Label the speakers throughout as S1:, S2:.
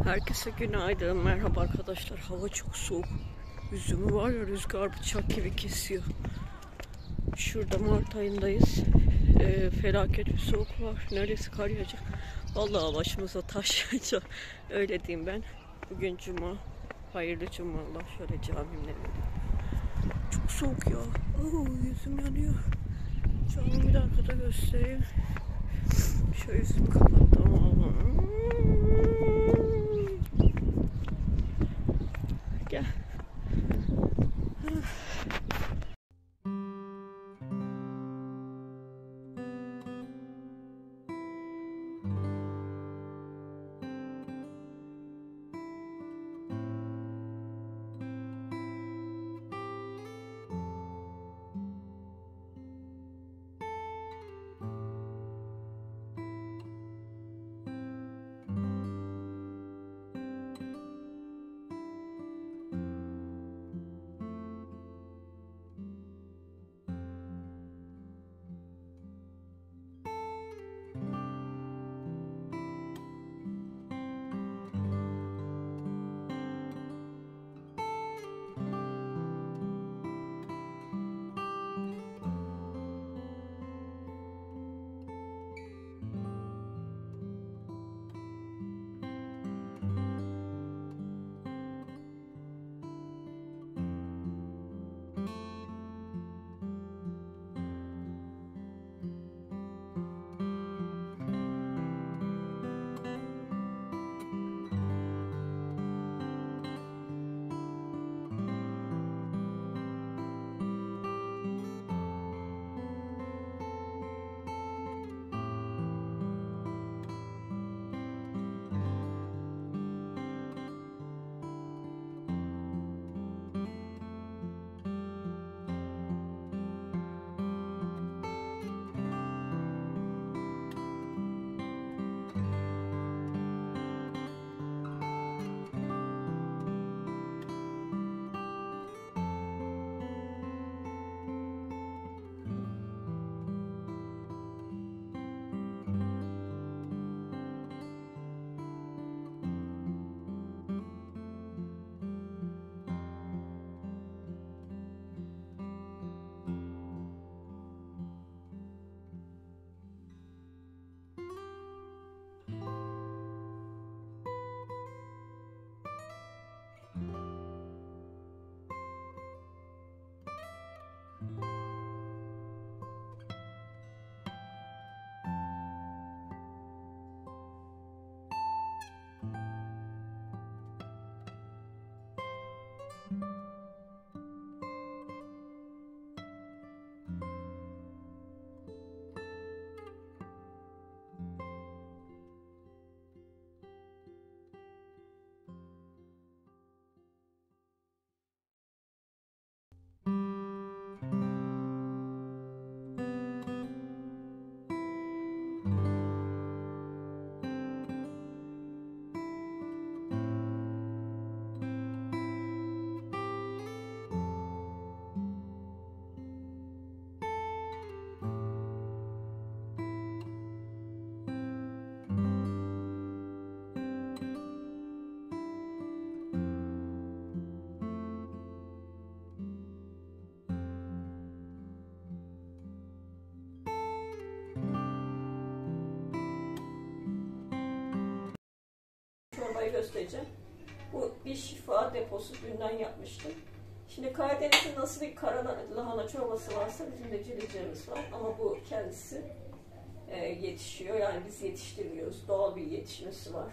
S1: Herkese günaydın, merhaba arkadaşlar. Hava çok soğuk. Yüzümü var ya, rüzgar bıçak gibi kesiyor. Şurada Mart ayındayız. Felaket bir soğuk var. Neredeyse kar yağacak. Vallahi başımıza taş yağacak. Öyle diyeyim ben. Bugün cuma. Hayırlı cumalar. Şöyle camimle. Çok soğuk ya. Yüzüm yanıyor. Camimi bir arkada göstereyim. Şöyle yüzümü kapattım ama. Gel. Çorbayı göstereceğim. Bu bir şifa deposu, dünden yapmıştım. Şimdi Karadeniz'in nasıl bir kara lahana çorbası varsa bizim de cilicemiz var. Ama bu kendisi yetişiyor. Yani biz yetiştirmiyoruz. Doğal bir yetişmesi var.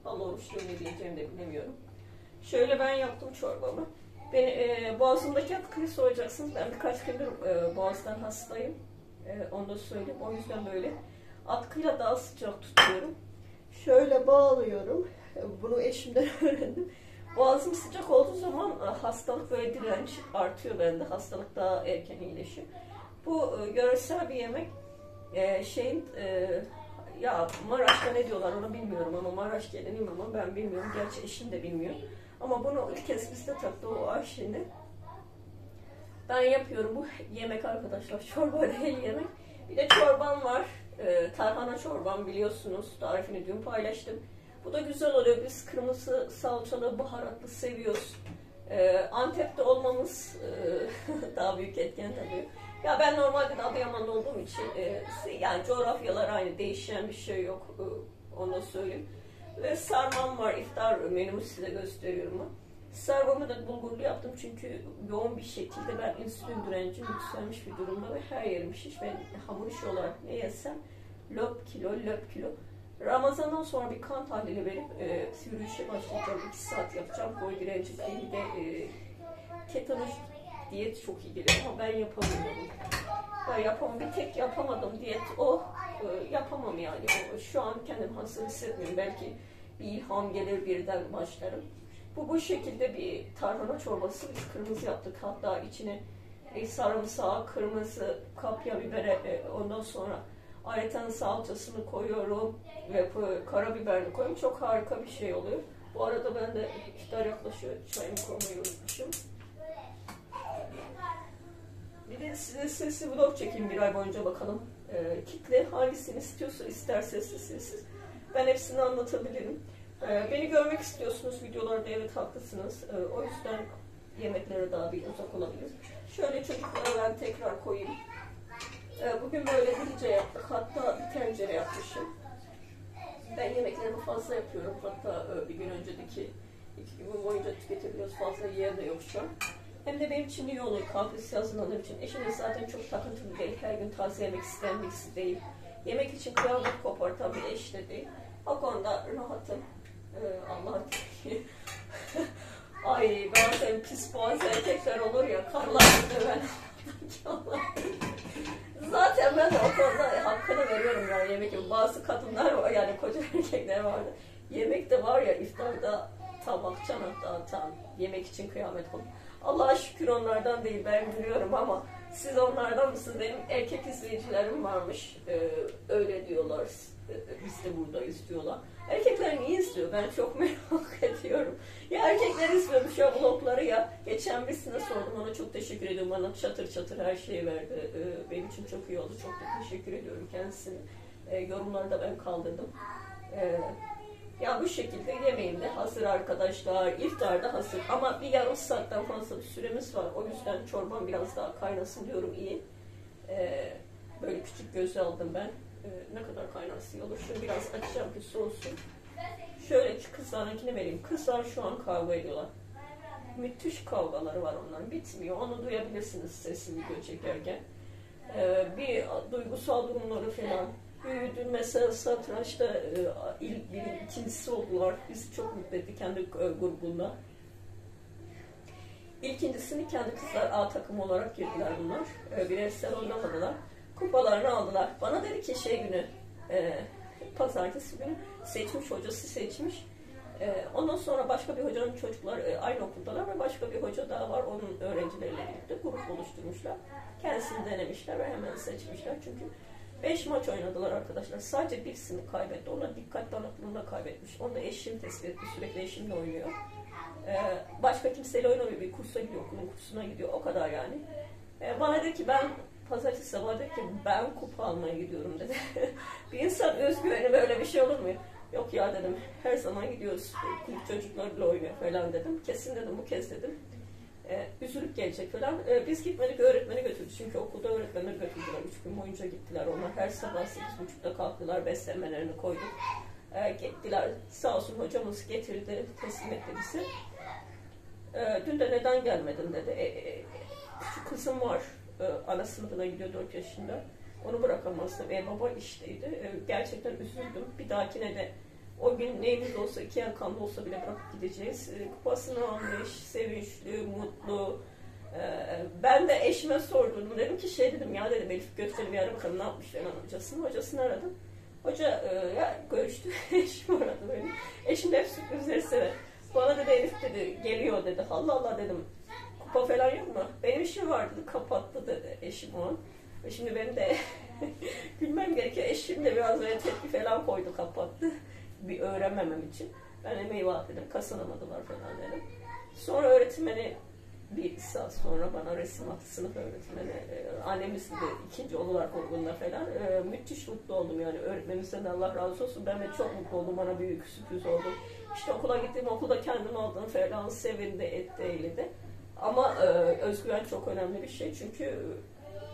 S1: Allah oruçlu ne diyeceğimi de bilemiyorum. Şöyle ben yaptım çorbamı. Boğazımdaki atkıyı soracaksınız. Ben birkaç gündür boğazdan hastayım. Onu da söyleyeyim. O yüzden böyle atkıyla daha sıcak tutuyorum. Şöyle bağlıyorum. Bunu eşimden öğrendim. Boğazım sıcak olduğu zaman hastalık ve direnç artıyor bende. Hastalık daha erken iyileşiyor. Bu yöresel bir yemek. Ya Maraş'ta ne diyorlar onu bilmiyorum ama Maraş geliniyim ama ben bilmiyorum. Gerçi eşim de bilmiyor. Ama bunu ilk kez bizde taktı o aşini. Ben yapıyorum bu yemek arkadaşlar. Çorba değil yemek. Bir de çorbam var. Tarhana çorbam biliyorsunuz. Tarifini dün paylaştım. Bu da güzel oluyor. Biz kırmızı salçalı, baharatlı seviyoruz. Antep'te olmamız daha büyük etken tabii. Ya ben normalde de Adıyaman'da olduğum için yani coğrafyalar aynı, değişen bir şey yok. Onu da söyleyeyim. Ve sarmam var, iftar menümü size gösteriyorum. Sarmamı da bulgurlu yaptım çünkü yoğun bir şekilde ben insülin direncim yükselmiş bir durumda ve her yerim şiş. Ben hamur işi olarak ne yesem löp kilo. Ramazan'dan sonra bir kan tahlili verip yürüyüşe başlayacağım. 2 saat yapacağım. Boy direnci bir de ketonojik diyet çok iyi geliyor ama ben yapamıyorum. Bir tek yapamadım diyet o. Yapamam yani. Şu an kendim hazır hissetmiyorum. Belki bir ilham gelir birden başlarım. Bu şekilde bir tarhana çorbası biz kırmızı yaptık. Hatta içine sarımsağı, kırmızı kapya bibere ondan sonra aretanın salçasını koyuyorum ve karabiberini koyuyorum. Çok harika bir şey oluyor. Bu arada ben de iftar yaklaşıyor. Çayımı koymayı unutmuşum. Bir de size sesli vlog çekeyim bir ay boyunca bakalım. Kitle hangisini istiyorsa, ister sessiz. Ben hepsini anlatabilirim. Beni görmek istiyorsunuz videolarda, evet haklısınız. O yüzden yemeklere daha bir uzak olabilir. Şöyle çocuklara ben tekrar koyayım. Bugün böyle dilice yaptık. Hatta bir tencere yapmışım. Ben yemeklerimi fazla yapıyorum. Hatta bir gün önceki 2 gün boyunca tüketebiliyoruz. Fazla yiyen de yok şu an. Hem de benim için iyi oluyor. Kafesi hazırladığım için. Eşiniz zaten çok takıntılı değil. Her gün taze yemek isteyen birisi değil. Yemek için kıyamet kopartan bir eş de değil. O konuda rahatım. Allah'ın ay bazen pis boğaz erkekler olur ya. Karlarını döven. Zaten ben de o konuda hakkını veriyorum yani yemek gibi. Bazı kadınlar var yani koca erkekler vardı. Yemekte var ya iftarda tabak çanak dağıtan yemek için kıyamet olur. Allah'a şükür onlardan değil ben biliyorum ama siz onlardan mısınız? Benim erkek izleyicilerim varmış. Öyle diyorlar. Biz de buradayız diyorlar. Erkekler niye izliyor? Ben çok merak ediyorum. Ya erkekler izliyormuş ya vlogları ya. Geçen birisine sordum, ona çok teşekkür ediyorum. Bana çatır çatır her şeyi verdi. Benim için çok iyi oldu. Çok da teşekkür ediyorum kendisine. Yorumları da ben kaldırdım. Ya bu şekilde yemeğim de hazır arkadaşlar. İftarda hazır. Ama bir yarım saatten fazla bir süremiz var. O yüzden çorbam biraz daha kaynasın diyorum iyi. Böyle küçük göze aldım ben. Ne kadar kaynarsa iyi olur. Şunu biraz açacağım ki soğusun. Şöyle kızlarınkini vereyim. Kızlar şu an kavga ediyorlar. Müthiş kavgaları var onların. Bitmiyor. Onu duyabilirsiniz sesli video çekerken. Bir duygusal durumları falan. Büyüdü mesela satrançta ilk biri, ikincisi oldular. Bizi çok mutlu etti kendi grubunda. İkincisini kendi kızlar A takımı olarak girdiler bunlar. Bireysel oynamadılar. Kupalarını aldılar. Bana dedi ki günü, pazartesi günü seçmiş, hocası seçmiş. Ondan sonra başka bir hocanın çocukları aynı okuldalar ve başka bir hoca daha var. Onun öğrencileriyle birlikte grup oluşturmuşlar. Kendisini denemişler ve hemen seçmişler. Çünkü 5 maç oynadılar arkadaşlar. Sadece birisini kaybetti. Ona dikkat dağınıklığında kaybetmiş. Onu da eşim tespit etti. Sürekli eşimle oynuyor. Başka kimseyle oynamıyor. Bir kursa gidiyor. Okulun kursuna gidiyor. O kadar yani. Bana dedi ki ben pazartesi sabah dedi ki ben kupa almaya gidiyorum dedi. Bir insan özgüveni böyle bir şey olur mu? Yok ya dedim. Her zaman gidiyoruz. Kulüp çocuklarla oynuyor falan dedim. Kesin dedim bu kez dedim. Üzülüp gelecek falan. Biz gitmedik, öğretmeni götürdü. Çünkü okulda öğretmenleri götürdüler. 3 gün boyunca gittiler onlar. Her sabah 8.30'da kalktılar. Beslenmelerini koyduk. Gittiler. Sağ olsun hocamız getirdi. Teslim etti bizi. Dün de neden gelmedin dedi. Küçük kızım var. Ana sınıfına gidiyor 4 yaşında. Onu bırakamazdım. Baba işteydi. Gerçekten üzüldüm. Bir dahakine de o gün neyimiz olsa, 2 yer kanlı olsa bile bırakıp gideceğiz. Kupasını almış, sevinçli, mutlu. Ben de eşime sordum. Dedim ki dedim ya dedim Elif Gökçen'i bir ara bakalım ne yapmış falan hocasını. Hocasını aradım. Hoca görüştü. Eşim aradı beni. Eşim de hep sürprizleri sever. Bana dedi Elif dedi geliyor dedi. Allah Allah dedim. Kupa falan yok mu? Benim işim vardı dedi. Kapattı dedi eşim o an. Ve şimdi benim de bilmem gerekiyor. Eşim de biraz böyle tepki falan koydu, kapattı. Bir öğrenmemem için. Ben emeği vaat dedim. Kazanamadılar falan dedim. Sonra öğretmeni bir saat sonra bana resim attı sınıf öğretmeni. Annemiz de ikinci olarak okulunda falan. Müthiş mutlu oldum yani. Öğretmenimizden Allah razı olsun. Ben de çok mutlu oldum. Bana büyük sürpriz oldu. İşte okula gittim. Okulda kendim aldım falan. Sevindi, etti, eyledi. Ama özgüven çok önemli bir şey. Çünkü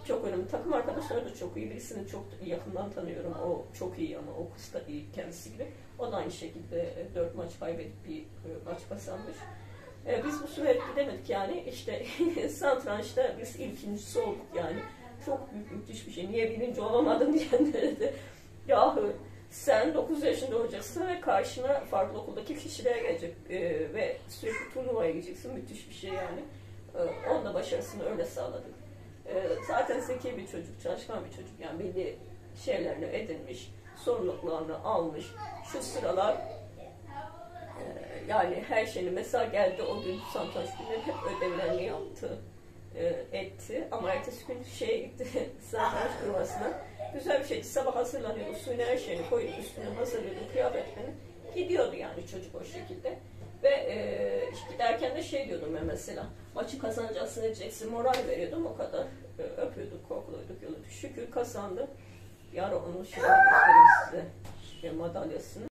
S1: çok önemli. Takım arkadaşları da çok iyi. Birisini çok yakından tanıyorum. O çok iyi ama o kız da iyi kendisi gibi. O da aynı şekilde 4 maç kaybedip bir maç kazanmış. Biz bu sene gidemedik yani. İşte satrançta biz ilkincisi olduk yani. Çok büyük, müthiş bir şey. Niye birinci olamadın diyenlere de yahu sen 9 yaşında olacaksın ve karşına farklı okuldaki kişiler gelecek ve sürekli turnuvaya gideceksin. Müthiş bir şey yani. Onun da başarısını öyle sağladık. Zaten zeki bir çocuk, çalışkan bir çocuk. Yani belli şeylerini edinmiş, sorumluluklarını almış. Şu sıralar yani her şeyini mesela geldi o gün satranç günü hep ödevlerini yaptı, etti. Ama ertesi gün şeye gitti satranç turnuvasına. Güzel bir şeydi. Sabah hazırlanıyordu, suyunu her şeyini koyup üstüne hazırlıyordu, kıyafetlerini. Gidiyordu yani çocuk o şekilde. Ve giderken de şey diyordum ben mesela, maçı kazanacaksın edeceksin, moral veriyordum o kadar. Öpüyorduk, kokluyduk, yolu. Şükür kazandı. Yarın onun şeyini göstereyim size, madalyasını.